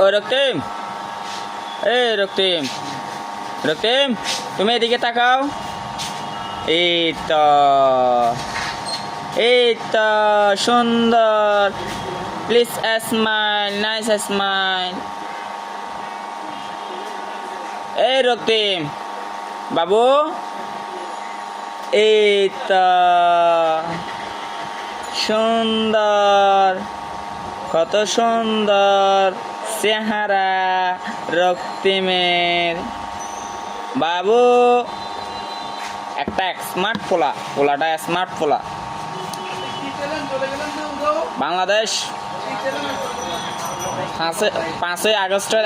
ও রক্তিম, রক্তিম, রক্তিম, তুমি এদিকে তাকাও। এই তো, এই তো সুন্দর। Please smile, nice smile. এই রক্তিম বাবু, এই তো সুন্দর, কত সুন্দর চেহারা রক্তিমের। বাবু একটা স্মার্ট পোলা, পোলাটা স্মার্ট পোলা। বাংলাদেশ 5ই আগস্টের